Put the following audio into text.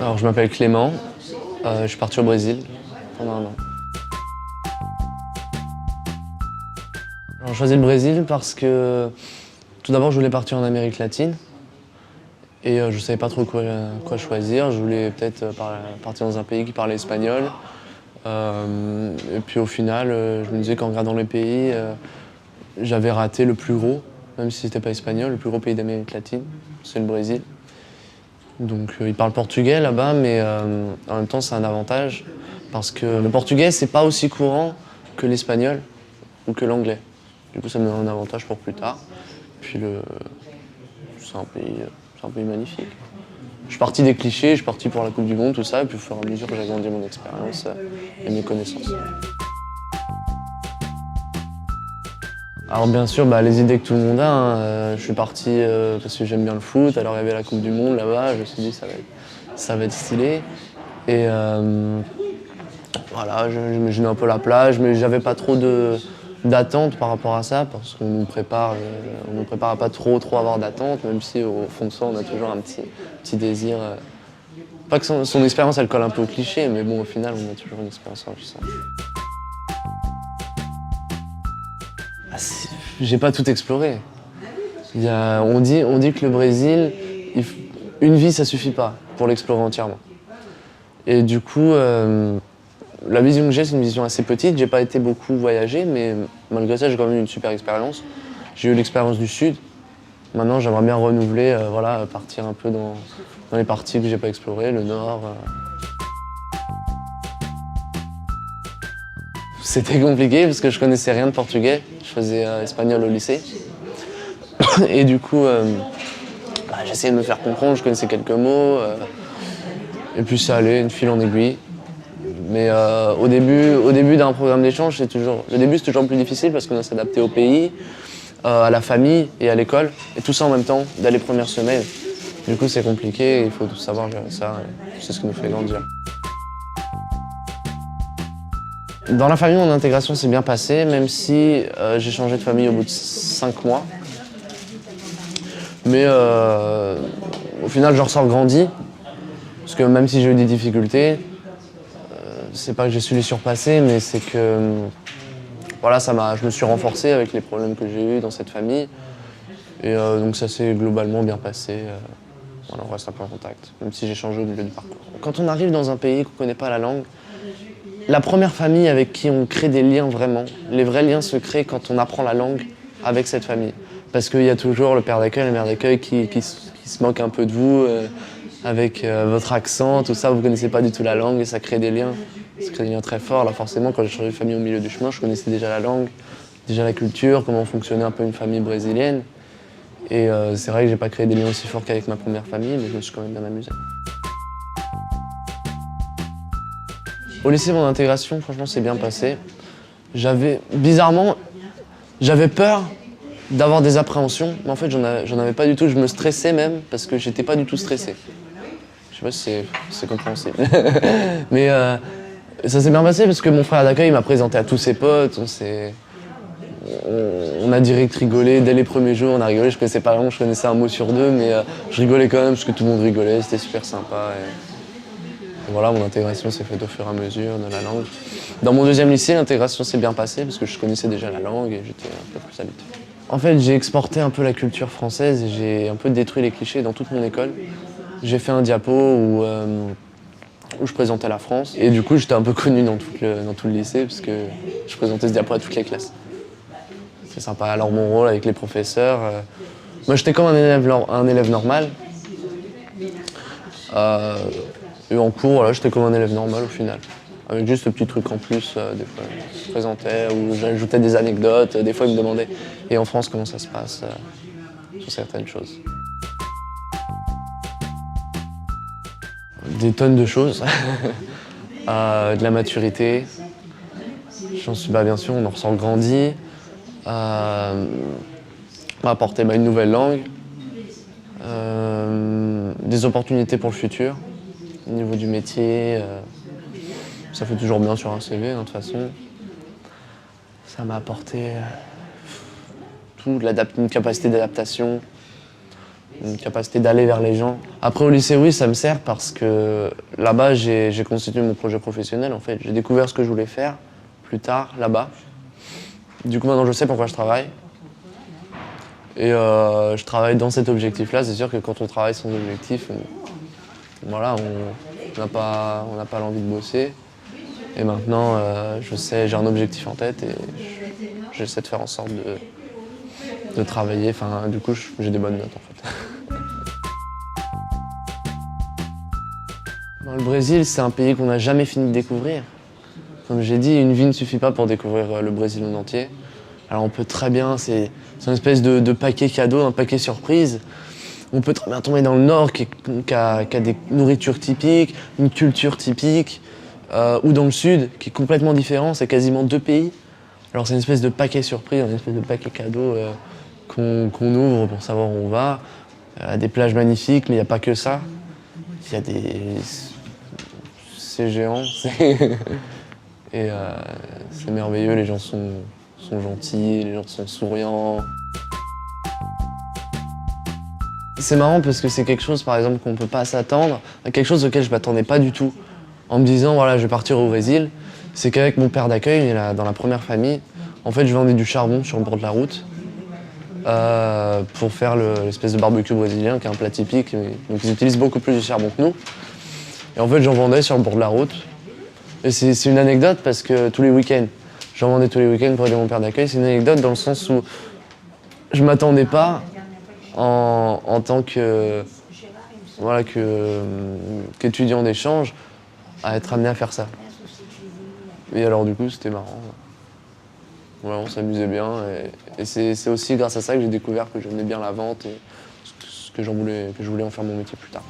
Alors, je m'appelle Clément, je suis parti au Brésil pendant 1 an. Alors, j'ai choisi le Brésil parce que tout d'abord, je voulais partir en Amérique latine et je ne savais pas trop quoi choisir. Je voulais peut-être partir dans un pays qui parlait espagnol. Et puis au final, je me disais qu'en regardant les pays, j'avais raté le plus gros, même si c'était pas espagnol, le plus gros pays d'Amérique latine, c'est le Brésil. Donc ils parlent portugais là-bas, mais en même temps c'est un avantage parce que le portugais c'est pas aussi courant que l'espagnol ou que l'anglais. Du coup ça me donne un avantage pour plus tard. Puis c'est un pays magnifique. Je suis parti des clichés, je suis parti pour la Coupe du Monde, tout ça, et puis au fur et à mesure que j'ai grandi mon expérience et mes connaissances. Alors bien sûr, les idées que tout le monde a, hein. Je suis parti parce que j'aime bien le foot, alors il y avait la Coupe du Monde là-bas, je me suis dit ça va être stylé. Et voilà, j'imaginais un peu la plage, mais j'avais pas trop d'attente par rapport à ça, parce qu'on nous prépare à pas trop avoir d'attente, même si au fond de soi on a toujours un petit désir. Pas que son expérience elle colle un peu au cliché, mais bon au final on a toujours une expérience enrichissante. J'ai pas tout exploré. On dit que le Brésil, une vie ça suffit pas pour l'explorer entièrement. Et du coup, la vision que j'ai, c'est une vision assez petite. J'ai pas été beaucoup voyager, mais malgré ça, j'ai quand même eu une super expérience. J'ai eu l'expérience du Sud. Maintenant, j'aimerais bien renouveler, partir un peu dans les parties que j'ai pas explorées, le Nord. C'était compliqué parce que je connaissais rien de portugais. Je faisais espagnol au lycée. Et du coup, j'essayais de me faire comprendre, je connaissais quelques mots. Et puis ça allait, une fil en aiguille. Mais au début d'un programme d'échange, le début c'est toujours plus difficile parce qu'on doit s'adapter au pays, à la famille et à l'école. Et tout ça en même temps, dès les premières semaines. Du coup c'est compliqué, il faut tout savoir gérer ça. C'est ce qui nous fait grandir. Dans la famille, mon intégration s'est bien passée, même si j'ai changé de famille au bout de 5 mois. Mais au final, j'en ressors grandi. Parce que même si j'ai eu des difficultés, c'est pas que j'ai su les surpasser, mais c'est que je me suis renforcé avec les problèmes que j'ai eus dans cette famille. Et donc ça s'est globalement bien passé. On reste un peu en contact, même si j'ai changé au milieu du parcours. Quand on arrive dans un pays qu'on ne connaît pas la langue, la première famille avec qui on crée des liens vraiment, les vrais liens se créent quand on apprend la langue avec cette famille. Parce qu'il y a toujours le père d'accueil, la mère d'accueil qui se moque un peu de vous, avec votre accent, tout ça, vous ne connaissez pas du tout la langue et ça crée des liens. Ça crée des liens très forts. Là forcément, quand j'ai changé de famille au milieu du chemin, je connaissais déjà la langue, déjà la culture, comment fonctionnait un peu une famille brésilienne. Et c'est vrai que j'ai pas créé des liens aussi forts qu'avec ma première famille, mais je me suis quand même bien amusé. Au lycée, mon intégration, franchement, s'est bien passé. Bizarrement, j'avais peur d'avoir des appréhensions, mais en fait, j'en avais pas du tout. Je me stressais même, parce que j'étais pas du tout stressé. Je sais pas si c'est compréhensible. Mais ça s'est bien passé parce que mon frère d'accueil m'a présenté à tous ses potes. On a direct rigolé. Dès les premiers jours, on a rigolé. Je connaissais pas la langue, je connaissais un mot sur deux, mais je rigolais quand même parce que tout le monde rigolait. C'était super sympa. Et voilà, mon intégration s'est faite au fur et à mesure de la langue. Dans mon deuxième lycée, l'intégration s'est bien passée parce que je connaissais déjà la langue et j'étais un peu plus habitué. En fait, j'ai exporté un peu la culture française et j'ai un peu détruit les clichés dans toute mon école. J'ai fait un diapo où je présentais la France et du coup, j'étais un peu connu dans tout le lycée parce que je présentais ce diapo à toutes les classes. C'est sympa. Alors mon rôle avec les professeurs, moi j'étais comme un élève normal. Et en cours, voilà, j'étais comme un élève normal au final. Avec juste ce petit truc en plus, des fois je présentais ou j'ajoutais des anecdotes, des fois ils me demandaient « Et en France, comment ça se passe sur certaines choses ?» Des tonnes de choses. De la maturité. Bien sûr, on en ressent grandi. M'a apporté une nouvelle langue. Des opportunités pour le futur. Au niveau du métier, ça fait toujours bien sur un CV, de toute façon. Ça m'a apporté une capacité d'adaptation, une capacité d'aller vers les gens. Après au lycée, oui, ça me sert parce que là-bas, j'ai constitué mon projet professionnel en fait. J'ai découvert ce que je voulais faire plus tard, là-bas. Du coup, maintenant, je sais pourquoi je travaille. Et je travaille dans cet objectif-là. C'est sûr que quand on travaille sans objectif, voilà, on n'a pas l'envie de bosser. Et maintenant, je sais, j'ai un objectif en tête et j'essaie de faire en sorte de travailler. Enfin, du coup, j'ai des bonnes notes en fait. Le Brésil, c'est un pays qu'on n'a jamais fini de découvrir. Comme j'ai dit, une vie ne suffit pas pour découvrir le Brésil en entier. Alors on peut très bien, c'est une espèce de paquet cadeau, un paquet surprise. On peut très bien tomber dans le Nord qui a des nourritures typiques, une culture typique, ou dans le Sud qui est complètement différent, c'est quasiment deux pays. Alors c'est une espèce de paquet surprise, une espèce de paquet cadeau qu'on ouvre pour savoir où on va. Des plages magnifiques, mais il n'y a pas que ça. Il y a des... C'est géant, et c'est merveilleux, les gens sont gentils, les gens sont souriants. C'est marrant parce que c'est quelque chose, par exemple, qu'on ne peut pas s'attendre, quelque chose auquel je ne m'attendais pas du tout. En me disant, voilà, je vais partir au Brésil, c'est qu'avec mon père d'accueil, dans la première famille, en fait, je vendais du charbon sur le bord de la route pour faire l'espèce de barbecue brésilien, qui est un plat typique. Donc ils utilisent beaucoup plus du charbon que nous. Et en fait, j'en vendais sur le bord de la route. Et c'est une anecdote parce que tous les week-ends, j'en vendais tous les week-ends pour aider mon père d'accueil. C'est une anecdote dans le sens où je ne m'attendais pas en tant qu'étudiant d'échange à être amené à faire ça. Et alors du coup, c'était marrant. Voilà, on s'amusait bien et c'est aussi grâce à ça que j'ai découvert que j'aimais bien la vente et que je voulais en faire mon métier plus tard.